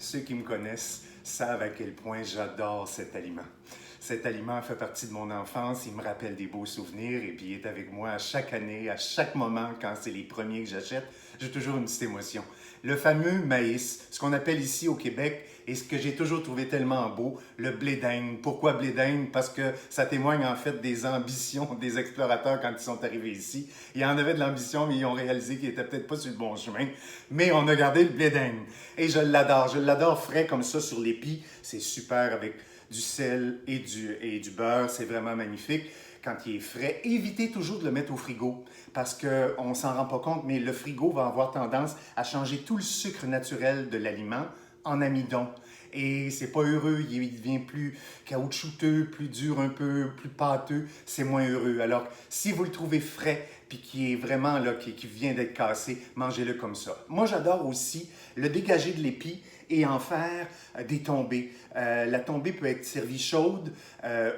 Ceux qui me connaissent savent à quel point j'adore cet aliment. Cet aliment fait partie de mon enfance, il me rappelle des beaux souvenirs et puis il est avec moi à chaque année, à chaque moment quand c'est les premiers que j'achète. J'ai toujours une petite émotion. Le fameux maïs, ce qu'on appelle ici au Québec, et ce que j'ai toujours trouvé tellement beau, le blé d'Inde. Pourquoi blé d'Inde? Parce que ça témoigne en fait des ambitions des explorateurs quand ils sont arrivés ici. Il y en avait de l'ambition, mais ils ont réalisé qu'ils n'étaient peut-être pas sur le bon chemin. Mais on a gardé le blé d'Inde. Et je l'adore frais comme ça sur l'épi. C'est super avec du sel et du beurre, c'est vraiment magnifique. Quand il est frais, évitez toujours de le mettre au frigo parce qu'on ne s'en rend pas compte, mais le frigo va avoir tendance à changer tout le sucre naturel de l'aliment en amidon. Et c'est pas heureux, il devient plus caoutchouteux, plus dur un peu, plus pâteux, c'est moins heureux. Alors, si vous le trouvez frais, puis qui est vraiment là, qui vient d'être cassé, mangez-le comme ça. Moi, j'adore aussi le dégager de l'épi et en faire des tombées. La tombée peut être servie chaude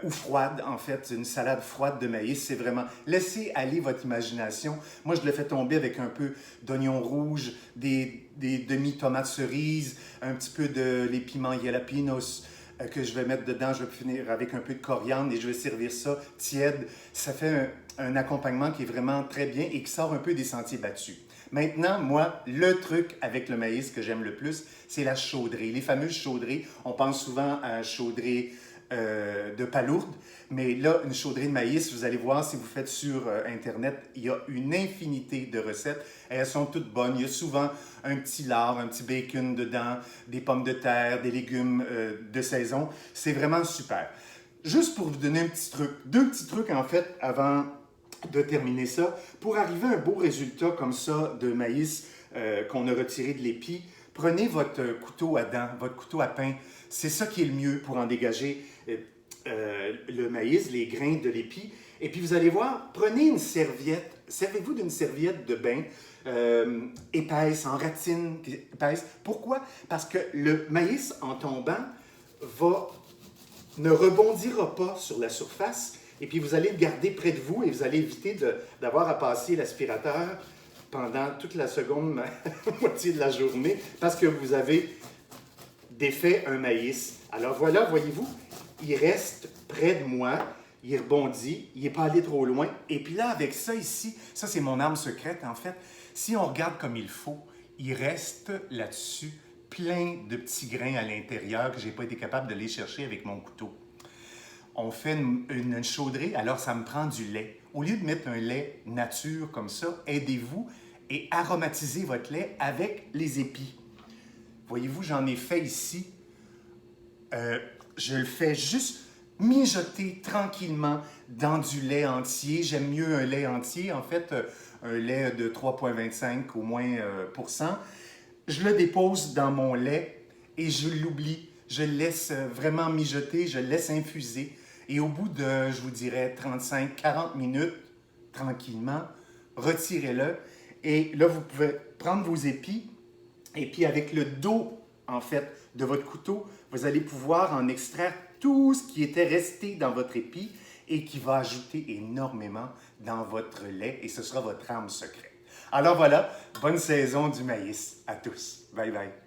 ou froide, en fait. Une salade froide de maïs, c'est vraiment... Laissez aller votre imagination. Moi, je le fais tomber avec un peu d'oignon rouge, des demi-tomates cerises, un petit peu de les piments jalapenos que je vais mettre dedans. Je vais finir avec un peu de coriandre et je vais servir ça tiède. Ça fait un accompagnement qui est vraiment très bien et qui sort un peu des sentiers battus. Maintenant, moi, le truc avec le maïs que j'aime le plus, c'est la chaudrée. Les fameuses chaudrées, on pense souvent à chaudrée de palourde, mais là, une chaudrée de maïs, vous allez voir, si vous faites sur Internet, il y a une infinité de recettes. Elles sont toutes bonnes. Il y a souvent un petit lard, un petit bacon dedans, des pommes de terre, des légumes de saison. C'est vraiment super. Juste pour vous donner un petit truc, deux petits trucs en fait avant de terminer ça. Pour arriver à un beau résultat comme ça de maïs qu'on a retiré de l'épi, prenez votre couteau à dents, votre couteau à pain. C'est ça qui est le mieux pour en dégager le maïs, les grains de l'épi. Et puis vous allez voir, prenez une serviette, servez-vous d'une serviette de bain épaisse, en ratine épaisse. Pourquoi? Parce que le maïs, en tombant, ne rebondira pas sur la surface. Et puis, vous allez le garder près de vous et vous allez éviter d'avoir à passer l'aspirateur pendant toute la seconde moitié de la journée parce que vous avez défait un maïs. Alors voilà, voyez-vous, il reste près de moi, il rebondit, il n'est pas allé trop loin. Et puis là, avec ça ici, ça c'est mon arme secrète en fait, si on regarde comme il faut, il reste là-dessus plein de petits grains à l'intérieur que je n'ai pas été capable de les chercher avec mon couteau. On fait une chaudrée, alors ça me prend du lait. Au lieu de mettre un lait nature comme ça, aidez-vous et aromatisez votre lait avec les épis. Voyez-vous, j'en ai fait ici. Je le fais juste mijoter tranquillement dans du lait entier. J'aime mieux un lait entier, en fait, un lait de 3,25 au moins pour cent. Je le dépose dans mon lait et je l'oublie. Je le laisse vraiment mijoter, je le laisse infuser. Et au bout de, je vous dirais, 35-40 minutes, tranquillement, retirez-le. Et là, vous pouvez prendre vos épis et puis avec le dos, en fait, de votre couteau, vous allez pouvoir en extraire tout ce qui était resté dans votre épi et qui va ajouter énormément dans votre lait et ce sera votre arme secrète. Alors voilà, bonne saison du maïs à tous. Bye bye.